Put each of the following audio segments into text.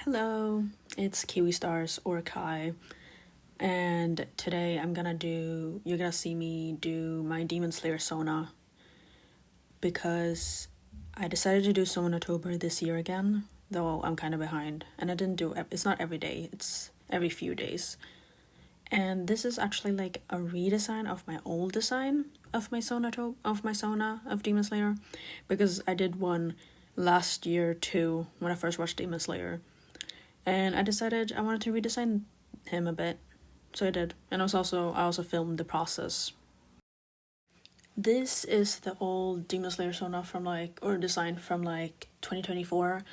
Hello, it's Kiwi Stars or Kai, and today you're gonna see me do my Demon Slayer Sona because I decided to do Sona-tober this year again, though I'm kind of behind, and I didn't do it's not every day, it's every few days. And this is actually like a redesign of my old design of my Sona of Demon Slayer, because I did one last year too when I first watched Demon Slayer. And I decided I wanted to redesign him a bit, so I did. And I also filmed the process. This is the old Demon Slayer Sona design from 2024.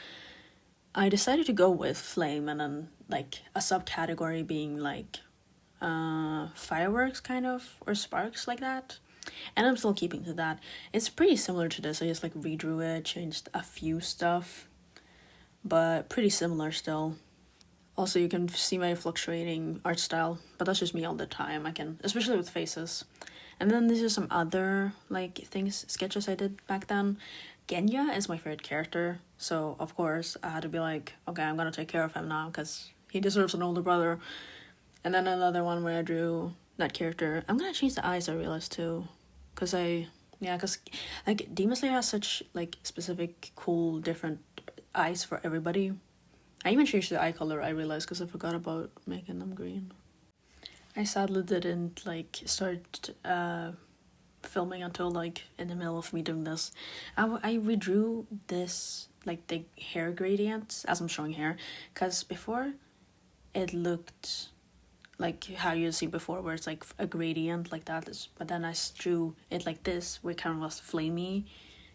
I decided to go with flame and then like a subcategory being like fireworks kind of, or sparks like that. And I'm still keeping to that. It's pretty similar to this. I just like redrew it, changed a few stuff, but pretty similar still. Also, you can see my fluctuating art style, but that's just me all the time. Especially with faces. And then these are some other sketches I did back then. Genya is my favorite character, so of course I had to be like, okay, I'm gonna take care of him now because he deserves an older brother. And then another one where I drew that character. I'm gonna change the eyes, I realized too, because Demon Slayer has such like specific, cool, different eyes for everybody. I even changed the eye color, I realized, because I forgot about making them green. I sadly didn't start filming until in the middle of me doing this. I redrew this the hair gradient as I'm showing here, because before it looked like how you see before, where it's like a gradient like that, but then I drew it like this, where it kind of was flamey,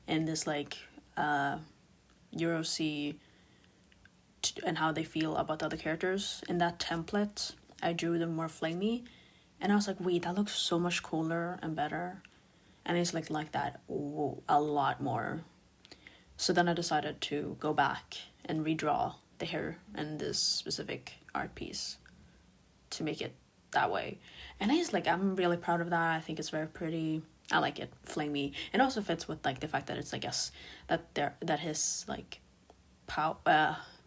and this Euro C and how they feel about the other characters. In that template, I drew them more flamey, and I was like, wait, that looks so much cooler and better, and it's like that a lot more. So then I decided to go back and redraw the hair in this specific art piece to make it that way. And I'm really proud of that. I think it's very pretty. I like it flamey. It also fits with the fact that it's that his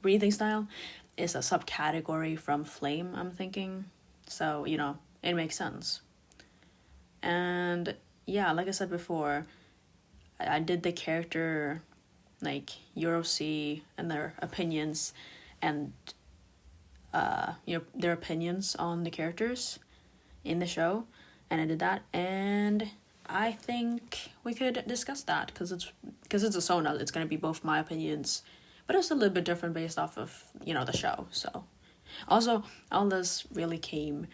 breathing style is a subcategory from flame, I'm thinking. So, it makes sense. And yeah, like I said before, I did the character Euro C and their opinions, and their opinions on the characters in the show, and I did that, and I think we could discuss that because it's a Sona. It's gonna be both my opinions, but it's a little bit different based off of the show. So also, all this really came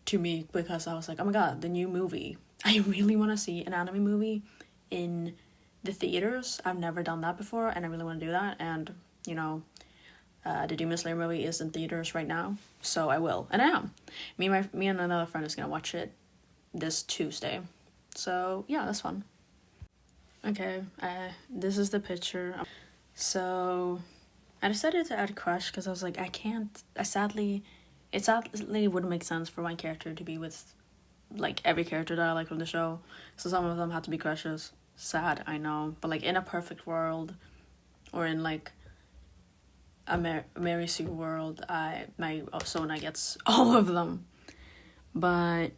to me because I was like, oh my god, the new movie. I really want to see an anime movie in the theaters. I've never done that before, and I really want to do that. And the Demon Slayer movie is in theaters right now, so I will, and I am. Me and another friend is gonna watch it this Tuesday. So yeah, that's fun. Okay, this is the picture. So I decided to add Crush because I was like, it sadly wouldn't make sense for my character to be with every character that I like from the show. So some of them had to be crushes. Sad, I know, but in a perfect world, or in a Mary Sue world, my Sona gets all of them. But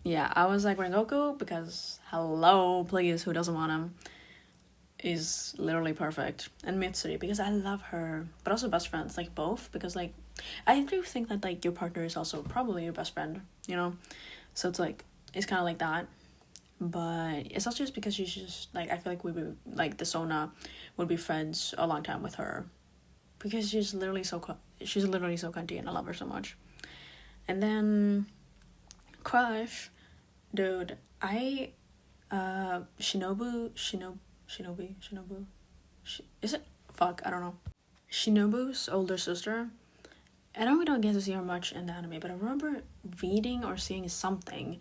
yeah, I was like Rengoku because hello, please, who doesn't want him? Is literally perfect. And Mitsuri because I love her, but also best friends, both, because I do think that your partner is also probably your best friend, so it's kind of like that. But it's also just because she's just I feel like we would the Sona would be friends a long time with her, because she's literally so cunty, and I love her so much. And then Crush, dude, Shinobu, is it? Fuck, I don't know. Shinobu's older sister. I know we don't get to see her much in the anime, but I remember reading or seeing something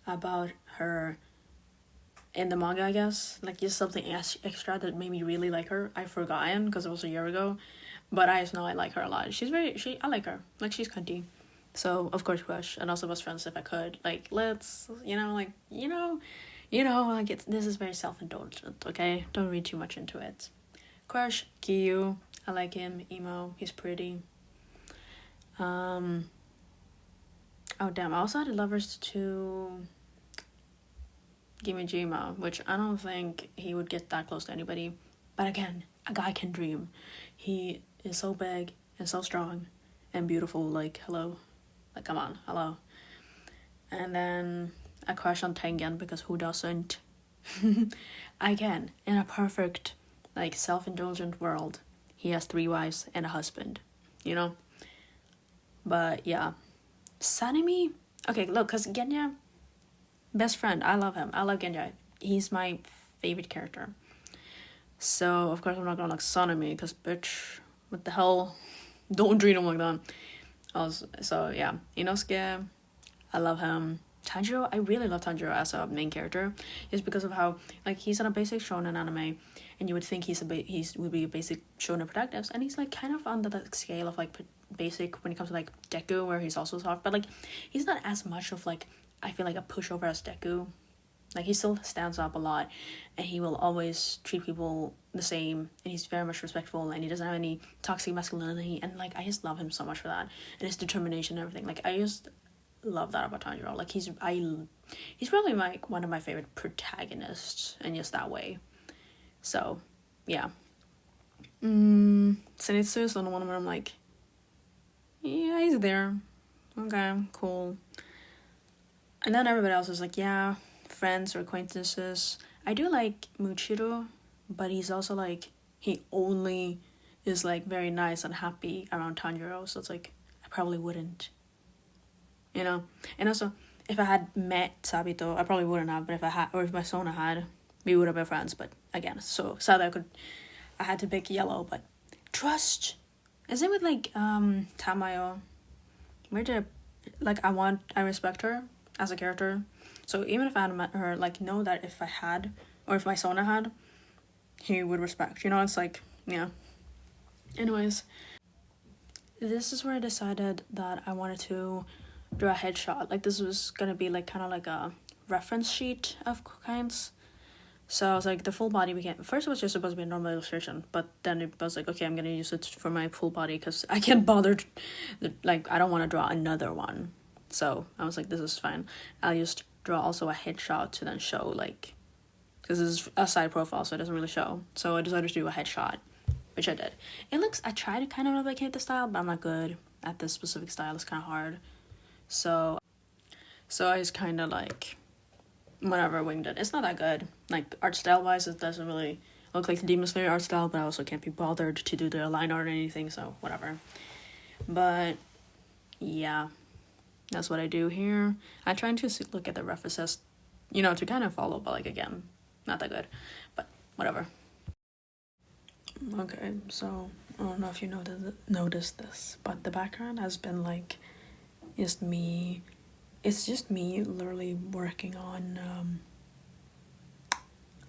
about her in the manga, I guess. Just something extra that made me really like her. I've forgotten because it was a year ago, but I just know I like her a lot. I like her. She's cunty. So, of course, Crush, and also best friends if I could. Let's, this is very self-indulgent, okay? Don't read too much into it. Crush, Kiyu, I like him, emo, he's pretty. Oh damn! I also had lovers to Gimijima, which I don't think he would get that close to anybody. But again, a guy can dream. He is so big and so strong and beautiful. Like hello, like come on, hello. And then a crush on Tengen because who doesn't? Again, in a perfect, like self-indulgent world, he has 3 wives and a husband. You know. But yeah, Sanemi. Okay, look, cause Genya, best friend. I love him. I love Genya. He's my favorite character. So of course I'm not gonna like Sanemi, cause bitch, what the hell? Don't treat him like that. So yeah, Inosuke, I love him. Tanjiro, I really love Tanjiro as a main character, is because of how like he's on a basic shonen anime, and you would think he would be a basic shonen protagonist, and he's like kind of on the scale of like basic when it comes to like Deku, where he's also soft, but like he's not as much of like I feel like a pushover as Deku. Like he still stands up a lot, and he will always treat people the same, and he's very much respectful, and he doesn't have any toxic masculinity, and like I just love him so much for that, and his determination and everything. Like I just love that about Tanjiro. Like he's probably like one of my favorite protagonists, and just that way. So yeah. Zenitsu is the one where I'm like, yeah, he's there. Okay, cool. And then everybody else is like, yeah, friends or acquaintances. I do like Muchiro, but he's also like, he only is like very nice and happy around Tanjiro, so it's like, I probably wouldn't. You know? And also, if I had met Sabito, I probably wouldn't have, but if I had, or if my Sona had, we would have been friends, but again, so sadly I had to pick yellow, but trust. Is it with like, Tamayo? Where did I respect her as a character. So even if I hadn't met her, like, know that if I had, or if my Sona had, he would respect. You know, it's like, yeah. Anyways, this is where I decided that I wanted to do a headshot. Like, this was gonna be, like, kind of like a reference sheet of kinds. So I was like, the full body became... First it was just supposed to be a normal illustration, but then it was like, okay, I'm gonna use it for my full body because I can't bother... Like, I don't want to draw another one. So I was like, this is fine. I'll just draw also a headshot to then show, like... Because this is a side profile, so it doesn't really show. So I decided to do a headshot, which I did. It looks... I try to kind of replicate the style, but I'm not good at this specific style. It's kind of hard. So I just kind of, like... whatever, winged it. It's not that good. Like, art style wise, it doesn't really look like the Demon Slayer art style, but I also can't be bothered to do the line art or anything, so whatever. But yeah, that's what I do here. I try to look at the references, you know, to kind of follow, but like again, not that good, but whatever. Okay, so I don't know if you noticed this, but the background has been like just me. It's just me literally working on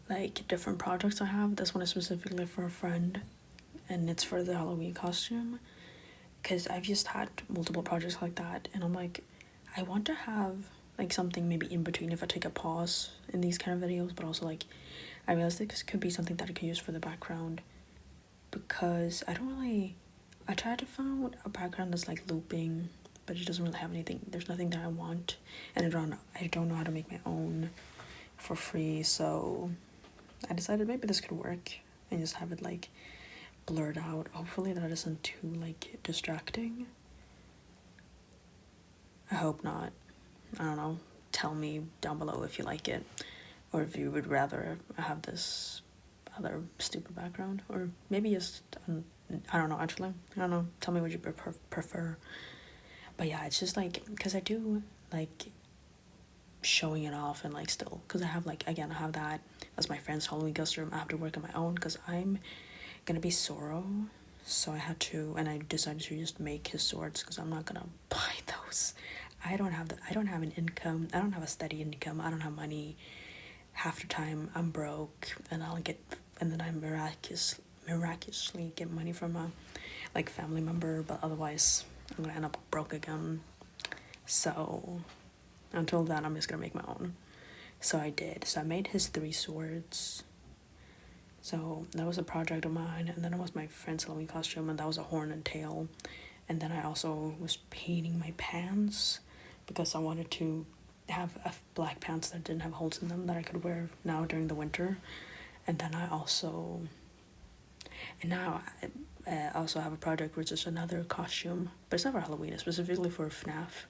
like different projects I have. This one is specifically for a friend, and it's for the Halloween costume, because I've just had multiple projects like that, and I'm like, I want to have like something maybe in between if I take a pause in these kind of videos, but also like I realized this could be something that I can use for the background, because I tried to find a background that's like looping, but it doesn't really have anything. There's nothing that I want, and I don't know how to make my own for free, so I decided maybe this could work and just have it like blurred out. Hopefully that isn't too like distracting. I hope not. I don't know. Tell me down below if you like it, or if you would rather have this other stupid background, or maybe just I don't know. Actually, I don't know. Tell me what you prefer. But yeah, it's just like, because I do like showing it off, and like still, because I have like, again, I have that as my friend's Halloween costume. I have to work on my own because I'm gonna be Zoro, so I had to, and I decided to just make his swords because I'm not gonna buy those. I don't have an income. I don't have a steady income. I don't have money. Half the time I'm broke, and then I miraculously get money from a like family member, but otherwise I'm gonna end up broke again. So until then, I'm just gonna make my own. So I did. So I made his 3 swords. So that was a project of mine, and then it was my friend's Halloween costume, and that was a horn and tail. And then I also was painting my pants because I wanted to have black pants that didn't have holes in them that I could wear now during the winter. And then I also have a project which is another costume, but it's not for Halloween. It's specifically for FNAF,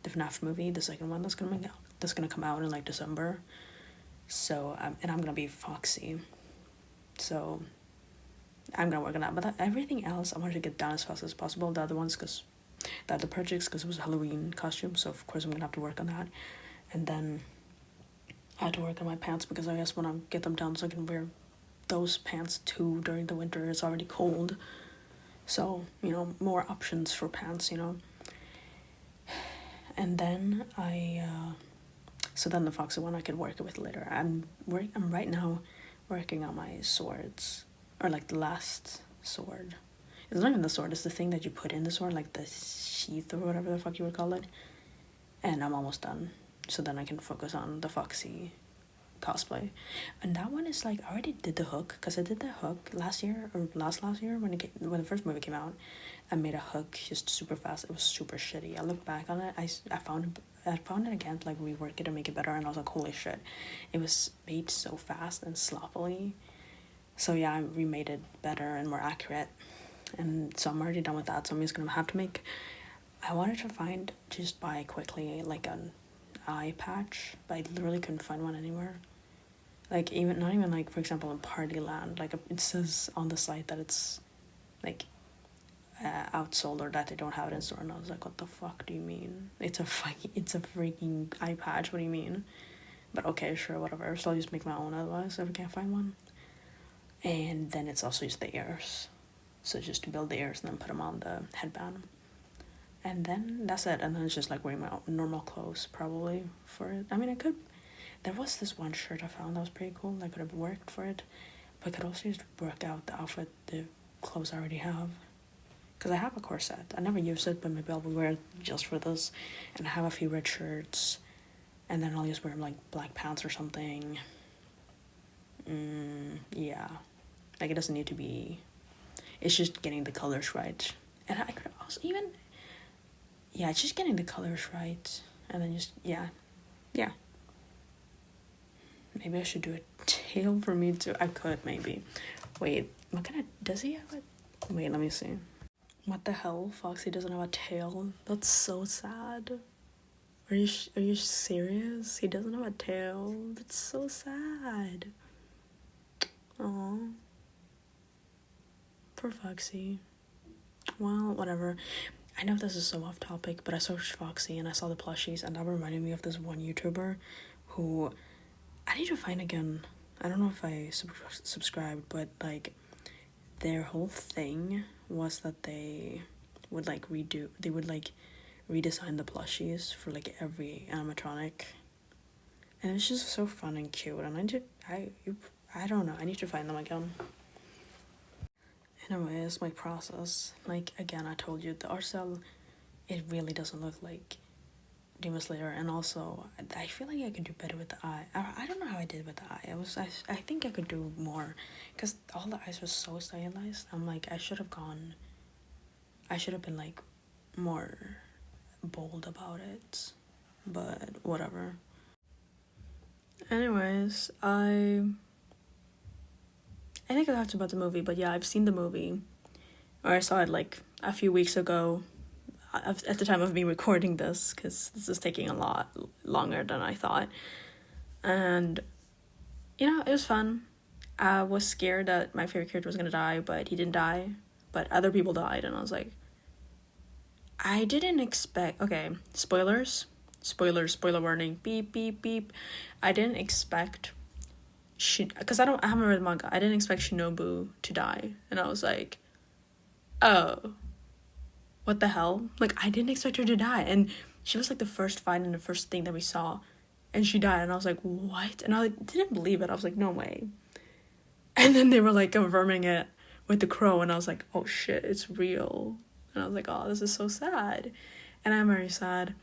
the FNAF movie, the second one that's gonna come out in like December. So and I'm gonna be Foxy. So I'm gonna work on that. But everything else I wanted to get done as fast as possible. The other ones, the other projects, because it was a Halloween costume. So of course I'm gonna have to work on that. And then I had to work on my pants because I just want to get them done so I can wear those pants too during the winter. It's already cold. So, more options for pants, And then so then the Foxy one I could work with later. I'm right now working on my swords, or like the last sword. It's not even the sword, it's the thing that you put in the sword, like the sheath or whatever the fuck you would call it. And I'm almost done. So then I can focus on the Foxy cosplay. And that one is like, I already did the hook, because I did the hook last year, or last year, when the first movie came out. I made a hook just super fast. It was super shitty. I look back on it, I found it again to like rework it and make it better, and I was like, holy shit. It was made so fast and sloppily. So yeah, I remade it better and more accurate. And so I'm already done with that, so I'm just gonna have to make... I wanted to just buy quickly like an eye patch, but I literally couldn't find one anywhere. Like, not even like, for example, in Partyland, like it says on the site that it's like outsold, or that they don't have it in store, and I was like, what the fuck do you mean? It's a freaking eye patch, what do you mean? But okay, sure, whatever, so I'll just make my own otherwise if I can't find one. And then it's also just the ears, so just to build the ears and then put them on the headband. And then that's it. And then it's just like wearing my normal clothes probably for it. I mean, there was this one shirt I found that was pretty cool. I could have worked for it. But I could also just work out the outfit, the clothes I already have. Because I have a corset. I never use it, but maybe I'll wear it just for this. And I have a few red shirts. And then I'll just wear like black pants or something. Yeah. Like, it doesn't need to be... It's just getting the colors right. And I could also even... Yeah, it's just getting the colors right. And then just, yeah. Maybe I should do a tail for me too. I could, maybe. Wait, does he have a... Wait, let me see. What the hell? Foxy doesn't have a tail? That's so sad. Are you serious? He doesn't have a tail? That's so sad. Aww. Poor Foxy. Well, whatever. I know this is so off topic, but I searched Foxy and I saw the plushies, and that reminded me of this one YouTuber who I need to find again. I don't know if I subscribed, but like their whole thing was that they would like redesign the plushies for like every animatronic, and it's just so fun and cute. And I don't know. I need to find them again. Anyways, my process, like, again, I told you, the art style, it really doesn't look like Demon Slayer, and also, I feel like I could do better with the eye. I don't know how I did with the eye. I think I could do more, because all the eyes were so stylized. I'm like, I should have been, like, more bold about it, but whatever. Anyways, I think I talked about the movie, but yeah, I've seen the movie, or I saw it like a few weeks ago, at the time of me recording this, because this is taking a lot longer than I thought. And it was fun. I was scared that my favorite character was gonna die, but he didn't die, but other people died, and I was like, I didn't expect... Okay, spoiler warning, beep beep beep. I didn't expect because I haven't read the manga. I didn't expect Shinobu to die, and I was like, oh, what the hell? Like, I didn't expect her to die, and she was like the first fight and the first thing that we saw, and she died, and I was like, what? And I didn't believe it. I was like, no way. And then they were like confirming it with the crow, and I was like, oh shit, it's real. And I was like, oh, this is so sad. And I'm very sad.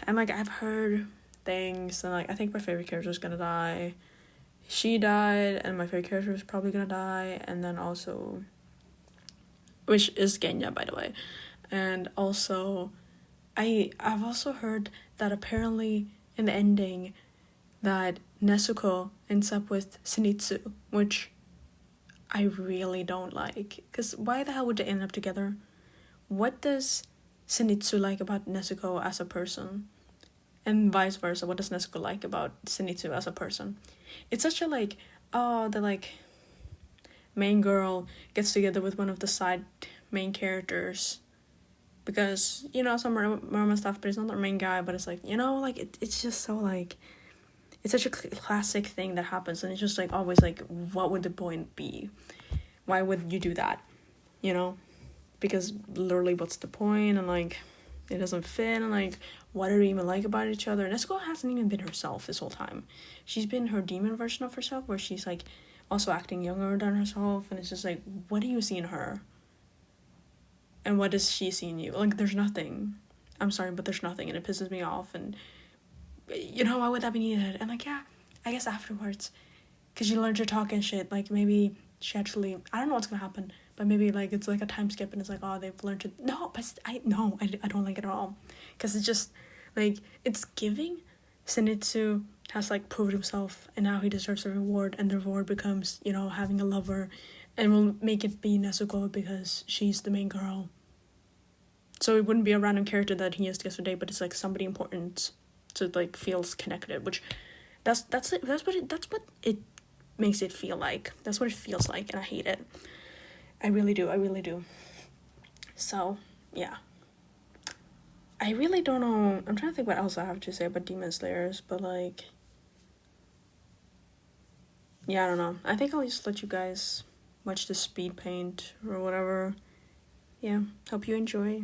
And like, I've heard things, and like, I think my favorite character is gonna die. She died, and my favorite character is probably gonna die. And then also which is Genya, by the way. And also, I've also heard that apparently in the ending that Nezuko ends up with Zenitsu, which I really don't like. Because why the hell would they end up together? What does Zenitsu like about Nezuko as a person? And vice versa, what does Nezuko like about Zenitsu as a person? It's such a like, oh, the like main girl gets together with one of the side main characters because, you know, some romance stuff, but it's not the main guy, but it's like, you know, like it's just so like, it's such a classic thing that happens, and it's just like always like, what would the point be? Why would you do that? You know? Because literally, what's the point? And like, it doesn't fit, and like, what do we even like about each other? Nezuko hasn't even been herself this whole time. She's been her demon version of herself, where she's like also acting younger than herself, and it's just like, what do you see in her? And what does she see in you? Like, there's nothing. I'm sorry, but there's nothing, and it pisses me off, and, you know, why would that be needed? And like, yeah, I guess afterwards, because you learn to talk and shit, like, maybe she actually, I don't know what's gonna happen, but maybe, like, it's like a time skip, and it's like, oh, they've learned to, no, but I don't like it at all, because it's just, like, it's giving Zenitsu has, like, proved himself, and now he deserves a reward, and the reward becomes, you know, having a lover, and we'll make it be Nezuko because she's the main girl. So it wouldn't be a random character that he has to yesterday, but it's, like, somebody important, so it, like, feels connected, which, that's what it makes it feel like. That's what it feels like, and I hate it. I really do. So, yeah. I really don't know. I'm trying to think what else I have to say about Demon Slayers, but like, yeah, I don't know. I think I'll just let you guys watch the speed paint or whatever. Yeah, hope you enjoy.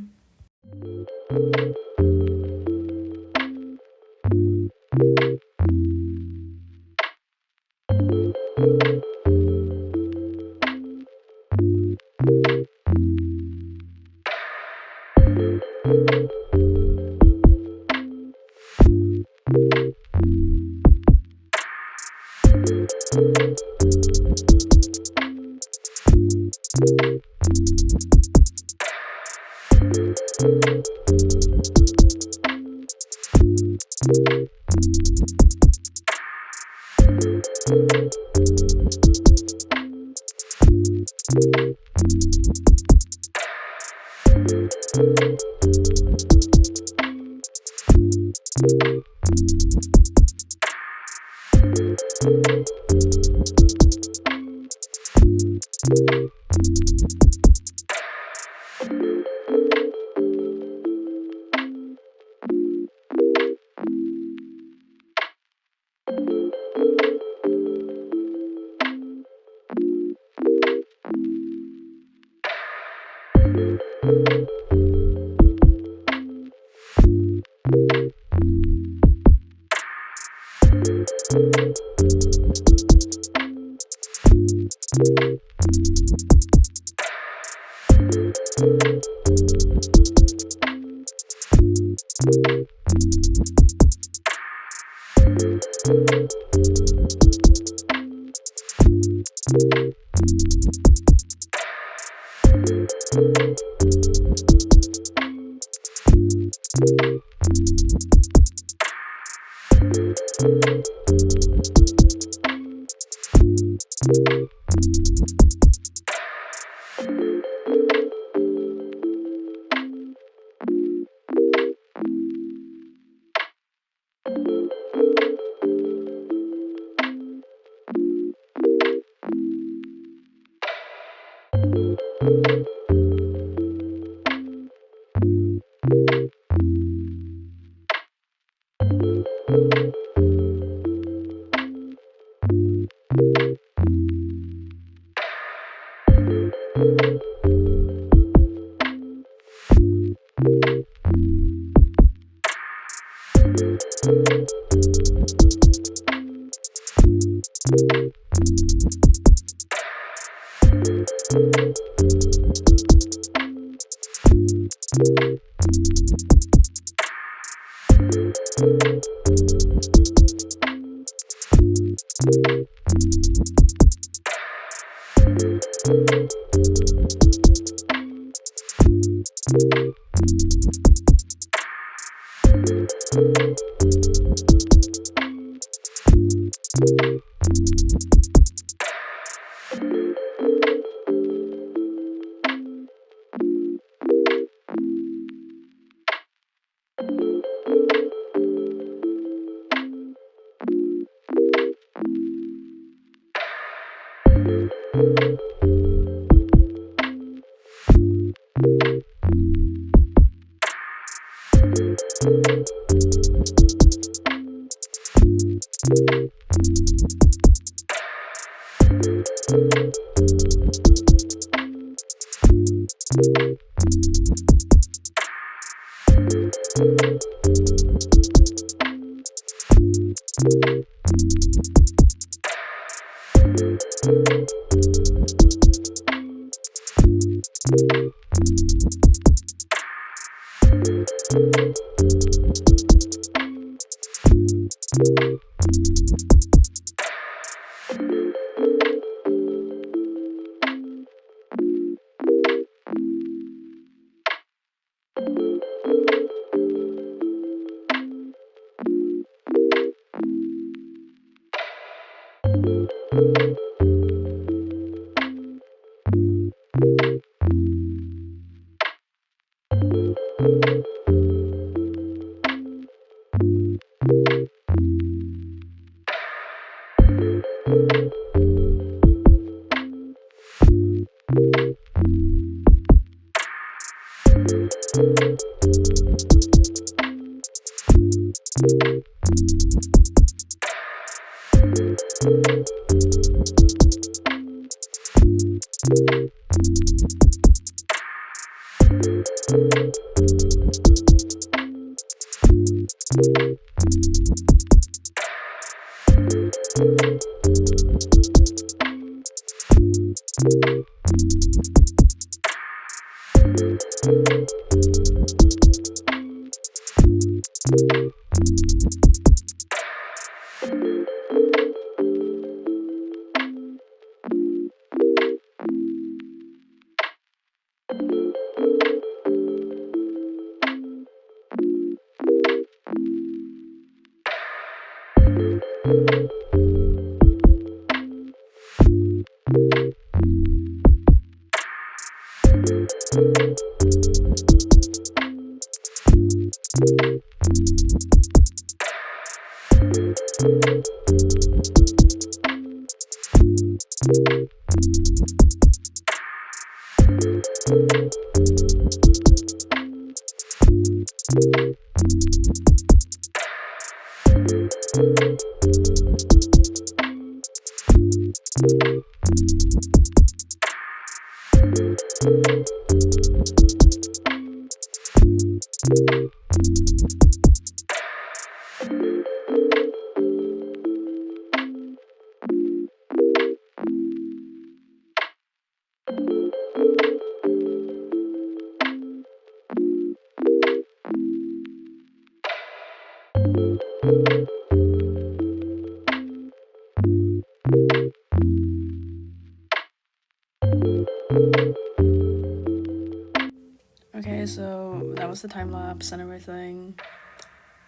Okay, so that was the time lapse and everything.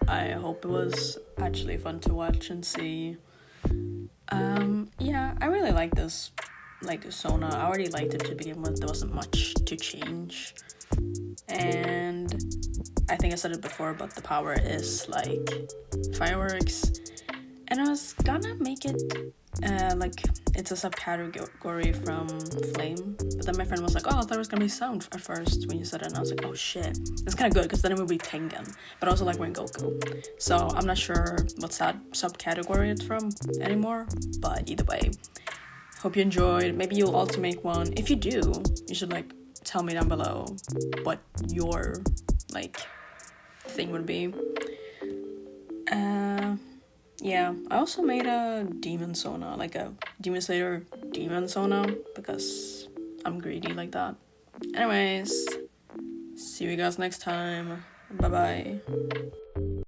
I hope it was actually fun to watch and see. Yeah, I really like this, like Sona. I already liked it to begin with. There wasn't much to change, and I think I said it before, but the power is like fireworks, and I was gonna make it like it's a subcategory from Flame, but then my friend was like, oh, I thought it was gonna be sound at first when you said it, and I was like, oh shit, that's kind of good because then it would be Tengen, but I also like Rengoku, so I'm not sure what's that subcategory it's from anymore, but either way, hope you enjoyed. Maybe you'll also make one. If you do, you should like tell me down below what your like thing would be. Yeah, I also made a Demon Sona, like a Demon Slayer Demon Sona, because I'm greedy like that. Anyways, see you guys next time. Bye bye.